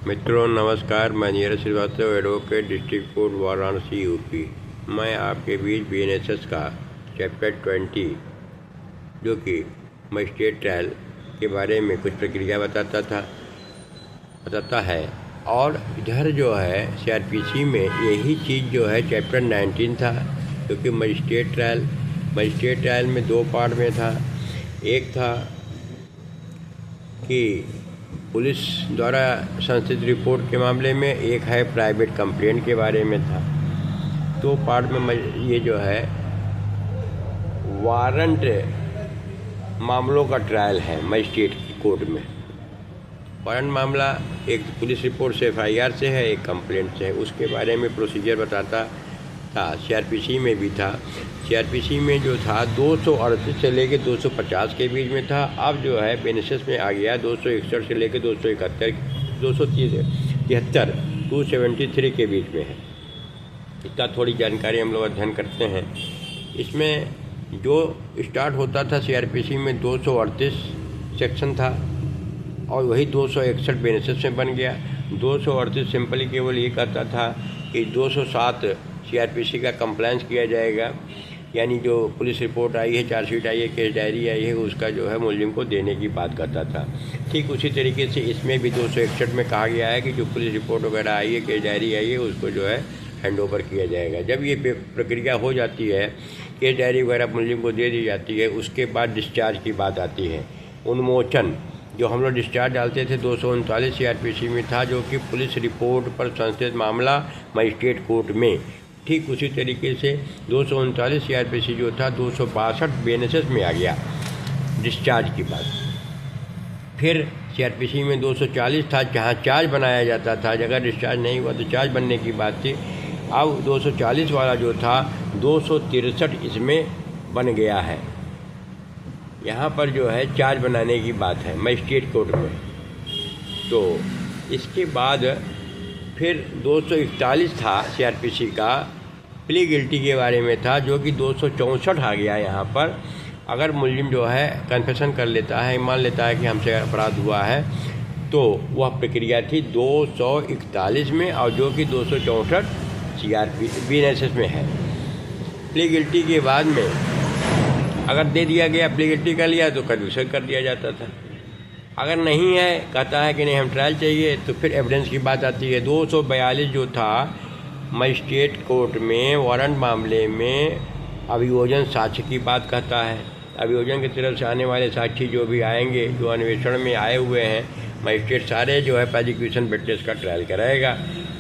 मित्रों नमस्कार। मैं Neeraj Srivastava, advocate, district court Varanasi UP. मैं आपके बीच बीएनएसएस का चैप्टर 20 जो कि मजिस्ट्रेट ट्रायल के बारे में कुछ प्रक्रिया बताता है। और इधर जो है सीआरपीसी में यही चीज़ जो है चैप्टर 19 था, क्योंकि मजिस्ट्रेट ट्रायल में दो पार्ट में था। एक था कि पुलिस द्वारा संस्थित रिपोर्ट के मामले में, एक है प्राइवेट कंप्लेंट के बारे में था। दो पार्ट में ये जो है वारंट मामलों का ट्रायल है मजिस्ट्रेट कोर्ट में। वारंट मामला एक पुलिस रिपोर्ट से एफआईआर से है, एक कंप्लेंट से है। उसके बारे में प्रोसीजर बताता था। सीआरपीसी में भी था। सीआरपीसी में जो था 238 से लेकर 250 के बीच में था। अब जो है बीएनएसएस में आ गया 261 से लेकर 273 के बीच में है। इसका थोड़ी जानकारी हम लोग अध्ययन करते हैं। इसमें जो स्टार्ट होता था सीआरपीसी में 238 सेक्शन था और वही 261 बीएनएसएस में बन गया। 238 सिंपली केवल ये कहता था कि 207 सीआरपीसी का कंप्लायंस किया जाएगा, यानी जो पुलिस रिपोर्ट आई है, चार्जशीट आई है, केस डायरी आई है, उसका जो है मुलजिम को देने की बात करता था। ठीक उसी तरीके से इसमें भी 261 में कहा गया है कि जो पुलिस रिपोर्ट वगैरह आई है, केस डायरी आई है, उसको जो है हैंड ओवर किया जाएगा। जब ये प्रक्रिया हो जाती है, केस डायरी वगैरह मुलजिम को दे दी जाती है, उसके बाद डिस्चार्ज की बात आती है। उन्मोचन जो हम लोग डिस्चार्ज डालते थे 239 सीआरपीसी में था, जो कि पुलिस रिपोर्ट पर संस्थित मामला मजिस्ट्रेट कोर्ट में। ठीक उसी तरीके से 239 सीआरपीसी जो था 262 बीएनएसएस में आ गया डिस्चार्ज की बात। फिर सीआरपीसी में 240 था, जहाँ चार्ज बनाया जाता था। अगर डिस्चार्ज नहीं हुआ तो चार्ज बनने की बात थी। अब 240 वाला जो था 263 इसमें बन गया है। यहाँ पर जो है चार्ज बनाने की बात है मजिस्ट्रेट कोर्ट में। तो इसके बाद फिर 241 था सीआरपीसी का, प्ली गिल्टी के बारे में था, जो कि 264 आ गया यहाँ पर। अगर मुलजिम जो है कन्फेशन कर लेता है, मान लेता है कि हमसे अपराध हुआ है, तो वह प्रक्रिया थी 241 में, और जो कि 264 सीआरपीसी बीएनएसएस में है। प्ली गिल्टी के बाद में अगर दे दिया गया, प्ली गिल्टी कर लिया तो कन्विक्शन कर दिया जाता था। अगर नहीं है, कहता है कि नहीं हम ट्रायल चाहिए, तो फिर एविडेंस की बात आती है। 242 जो था मजिस्ट्रेट कोर्ट में वारंट मामले में अभियोजन साक्ष्य की बात कहता है। अभियोजन की तरफ से आने वाले साक्षी जो भी आएंगे, जो अन्वेषण में आए हुए हैं, मजिस्ट्रेट सारे जो है प्रोसिक्यूशन विटनेस का ट्रायल कराएगा,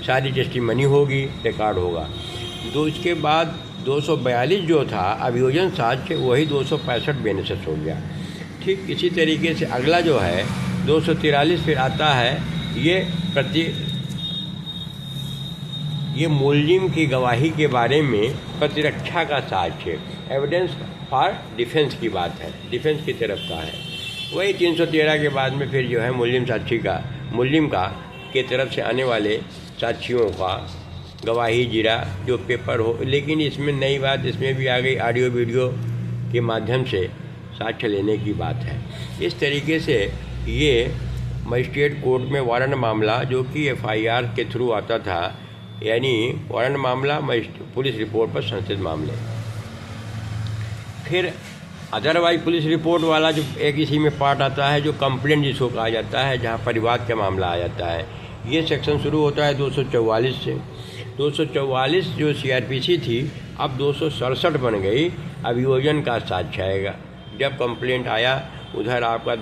सारी टेस्टिमनी होगी, रिकॉर्ड होगा। इसके बाद 242 जो था अभियोजन साक्ष्य, वही 265 बीएनएसएस हो गया। ठीक इसी तरीके से अगला जो है 243 फिर आता है, ये मुलजिम की गवाही के बारे में प्रतिरक्षा का साक्ष्य, एविडेंस फॉर डिफेंस की बात है, डिफेंस की तरफ का है। वही 313 के बाद में फिर जो है मुलजिम का के तरफ से आने वाले साक्षियों का गवाही जीरा जो पेपर हो। लेकिन इसमें नई बात इसमें भी आ गई, ऑडियो वीडियो के माध्यम से साक्ष्य लेने की बात है। इस तरीके से ये मजिस्ट्रेट कोर्ट में वारंट मामला जो कि एफआईआर के थ्रू आता था, यानी वारंट मामला पुलिस रिपोर्ट पर संस्थित मामले। फिर अदरवाइज पुलिस रिपोर्ट वाला जो एक इसी में पार्ट आता है, जो कंप्लेंट जिसको कहा जाता है, जहाँ परिवाद का मामला आ जाता है। ये सेक्शन शुरू होता है 244 से। 244 जो सीआरपीसी थी अब 267 बन गई। अभियोजन का साक्ष्य आएगा। जब कंप्लेंट आया, उधर आपका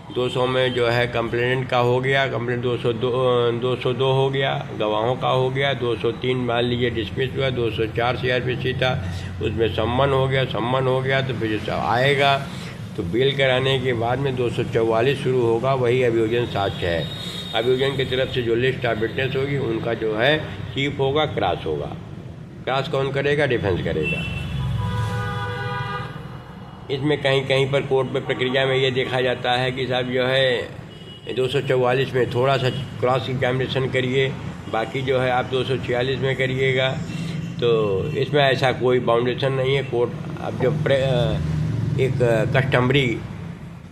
200 में जो है कंप्लेंट का हो गया, कंप्लेंट 202 हो गया, गवाहों का हो गया, 203 मान लीजिए डिसमिस हुआ, 204 सीआरपीसी था, उसमें सम्मन हो गया। तो फिर जब आएगा तो बेल कराने के बाद में 244 शुरू होगा, वही अभियोजन साक्ष्य है। अभियोजन की तरफ से जो लिस्ट ऑफ विटनेस होगी, उनका जो है चीफ होगा, क्रॉस होगा। क्रॉस कौन करेगा? डिफेंस करेगा। इसमें कहीं पर कोर्ट में प्रक्रिया में ये देखा जाता है कि साहब जो है 244 में थोड़ा सा क्रॉस एग्जामिनेशन करिए, बाकी जो है आप 246 में करिएगा। तो इसमें ऐसा कोई बाउंडेशन नहीं है। कोर्ट अब जब एक कस्टमरी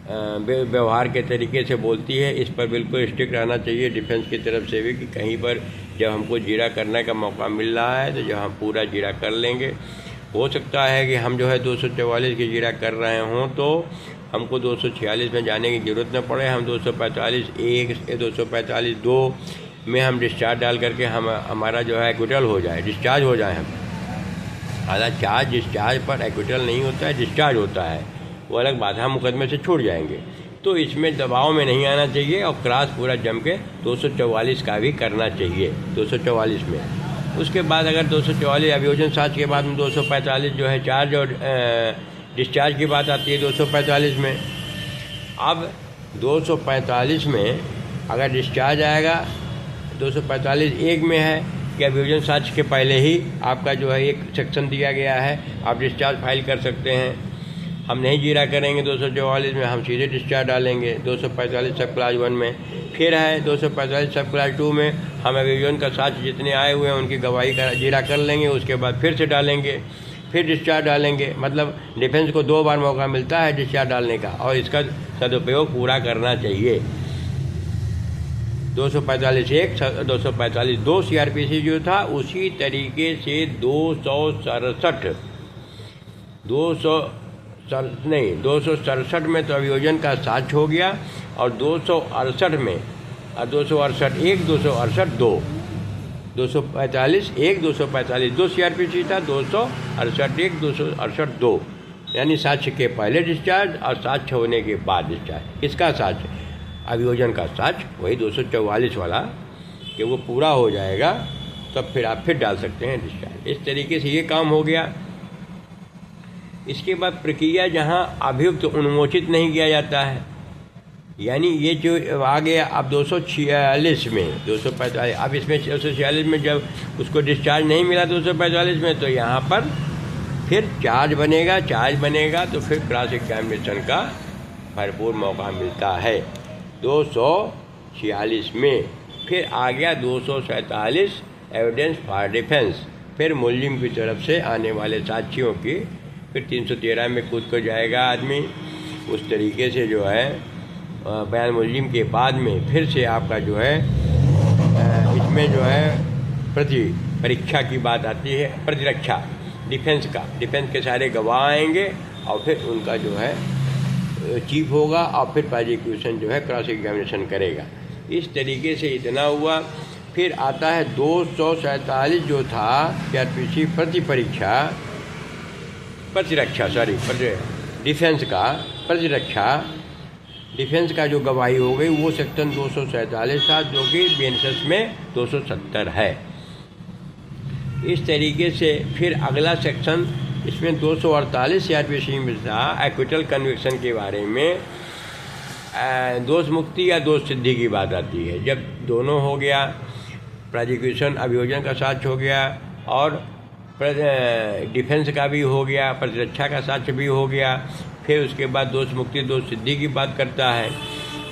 व्यवहार के तरीके से बोलती है। इस पर बिल्कुल स्ट्रिक्ट रहना चाहिए डिफेंस की तरफ से भी कि कहीं पर जब हमको जीरा करने का मौका मिल रहा है तो जब हम पूरा जीरा कर लेंगे, हो सकता है कि हम जो है 244 की जीरा कर रहे हों तो हमको 246 में जाने की ज़रूरत न पड़े। हम 245(1) 245(2) में हम डिस्चार्ज डाल करके हमारा जो है एक्विटल हो जाए, डिस्चार्ज हो जाए। हम हालांकि चार्ज डिस्चार्ज पर एक्विटल नहीं होता है, डिस्चार्ज होता है, वो अलग बात है, हम मुकदमे से छूट जाएंगे। तो इसमें दबाव में नहीं आना चाहिए और क्रॉस पूरा जम के 244 का भी करना चाहिए 244 में। उसके बाद अगर 244 अभियोजन साक्ष्य के बाद में 245 जो है चार्ज और डिस्चार्ज की बात आती है 245 में। अब 245 में अगर डिस्चार्ज आएगा, 245(1) में है कि अभियोजन साक्ष्य के पहले ही आपका जो है एक सेक्शन दिया गया है, आप डिस्चार्ज फाइल कर सकते हैं। हम नहीं जीरा करेंगे 244 में, हम सीधे डिस्चार्ज डालेंगे 245 सब क्लास 1 में। फिर है 245 सब क्लास 2 में हम अभियोजन का साक्ष्य जितने आए हुए हैं उनकी गवाही का जीरा कर लेंगे, उसके बाद फिर से डालेंगे, फिर डिस्चार्ज डालेंगे। मतलब डिफेंस को 2 बार मौका मिलता है डिस्चार्ज डालने का और इसका सदुपयोग पूरा करना चाहिए। 245(1) 245(2) CRPC जो था उसी तरीके से 267 में तो अभियोजन का साक्ष्य हो गया और 268 में 268(1) 268(2) 245(1) 245(2) CRPC था, 268(1) 268(2) यानी साक्ष्य के पहले डिस्चार्ज और साक्ष्य होने के बाद डिस्चार्ज। किसका साक्ष्य? अभियोजन का साक्ष्य, वही 244 वाला, कि वो पूरा हो जाएगा तब फिर आप फिर डाल सकते हैं डिस्चार्ज। इस तरीके से ये काम हो गया। इसके बाद प्रक्रिया जहाँ अभियुक्त उन्मोचित नहीं किया जाता है, यानी ये जो आ गया अब 246 में 245, अब इसमें 246 में जब उसको डिस्चार्ज नहीं मिला 245 में तो यहाँ पर फिर चार्ज बनेगा तो फिर क्रॉस एग्जामिनेशन का भरपूर मौका मिलता है 246 में। फिर आ गया 247 एविडेंस फॉर डिफेंस, फिर मुलजिम की तरफ से आने वाले साक्षियों की, फिर 313 में कूद को जाएगा आदमी। उस तरीके से जो है बयान मुलजिम के बाद में फिर से आपका जो है इसमें जो है परीक्षा की बात आती है, प्रतिरक्षा डिफेंस के सारे गवाह आएंगे और फिर उनका जो है चीफ होगा और फिर प्रोसिक्यूशन जो है क्रॉस एग्जामिनेशन करेगा। इस तरीके से इतना हुआ। फिर आता है 247 जो था CRPC डिफेंस का जो गवाही हो गई वो सेक्शन 247 था, जो कि BNSS में 270 है। इस तरीके से फिर अगला सेक्शन इसमें 248 CRPC में था एक्विटल कन्विक्शन के बारे में, दोष मुक्ति या दोष सिद्धि की बात आती है। जब दोनों हो गया, प्रोसिक्यूशन अभियोजन का साक्ष्य हो गया और डिफेंस का भी हो गया, प्रतिरक्षा का साक्ष्य भी हो गया, फिर उसके बाद दोष मुक्ति दोष सिद्धि की बात करता है।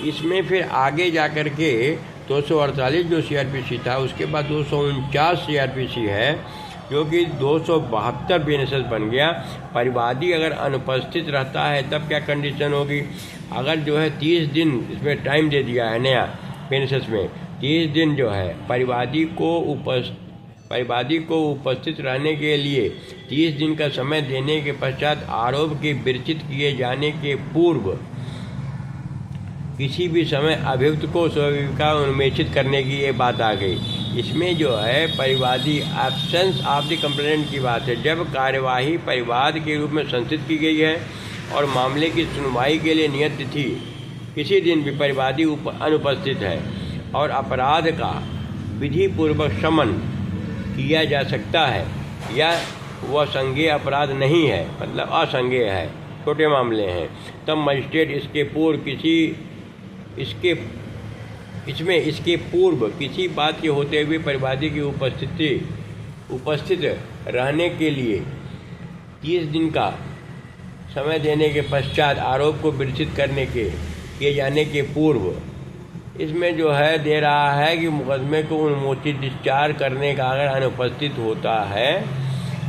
इसमें फिर आगे जा कर के 248 जो CRPC था उसके बाद 249 CRPC है, जो कि 272 BNSS बन गया। परिवादी अगर अनुपस्थित रहता है तब क्या कंडीशन होगी? अगर जो है 30 दिन इसमें टाइम दे दिया है नया BNSS में, 30 दिन जो है परिवादी को उपस्थित रहने के लिए 30 दिन का समय देने के पश्चात आरोप के विरचित किए जाने के पूर्व किसी भी समय अभियुक्त को स्वीकृति उन्मेषित करने की ये बात आ गई। इसमें जो है परिवादी एब्सेंस ऑफ द कंप्लेनेंट की बात है। जब कार्यवाही परिवाद के रूप में संचित की गई है और मामले की सुनवाई के लिए नियत तिथि किसी दिन भी परिवादी अनुपस्थित है और अपराध का विधि पूर्वक शमन किया जा सकता है या वह संज्ञेय अपराध नहीं है, मतलब असंज्ञेय है, छोटे मामले हैं, तब मजिस्ट्रेट इसके पूर्व किसी बात के होते हुए परिवादी की उपस्थित रहने के लिए 30 दिन का समय देने के पश्चात आरोप को विरचित किए जाने के पूर्व इसमें जो है दे रहा है कि मुकदमे को उन्मोचित डिस्चार्ज करने का अगर अनुपस्थित होता है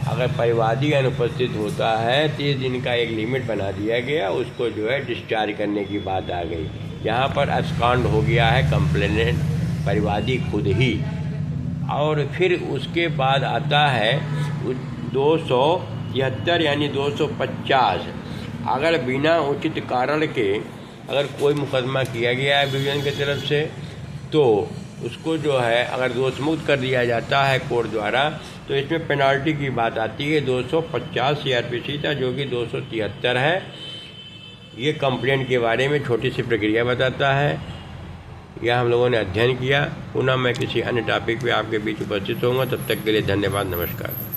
अगर परिवादी अनुपस्थित होता है 30 दिन का एक लिमिट बना दिया गया, उसको जो है डिस्चार्ज करने की बात आ गई। यहाँ पर एब्सकॉन्ड हो गया है कंप्लेनेंट परिवादी खुद ही। और फिर उसके बाद आता है 273 यानी 250। अगर बिना उचित कारण के अगर कोई मुकदमा किया गया है डिवीज़न की तरफ से, तो उसको जो है अगर दोषमुक्त कर दिया जाता है कोर्ट द्वारा, तो इसमें पेनाल्टी की बात आती है 250 CRPC था, जो कि 273 है। ये कंप्लेंट के बारे में छोटी सी प्रक्रिया बताता है। यह हम लोगों ने अध्ययन किया। पुनः मैं किसी अन्य टॉपिक पे आपके बीच उपस्थित होऊंगा। तब तक के लिए धन्यवाद, नमस्कार।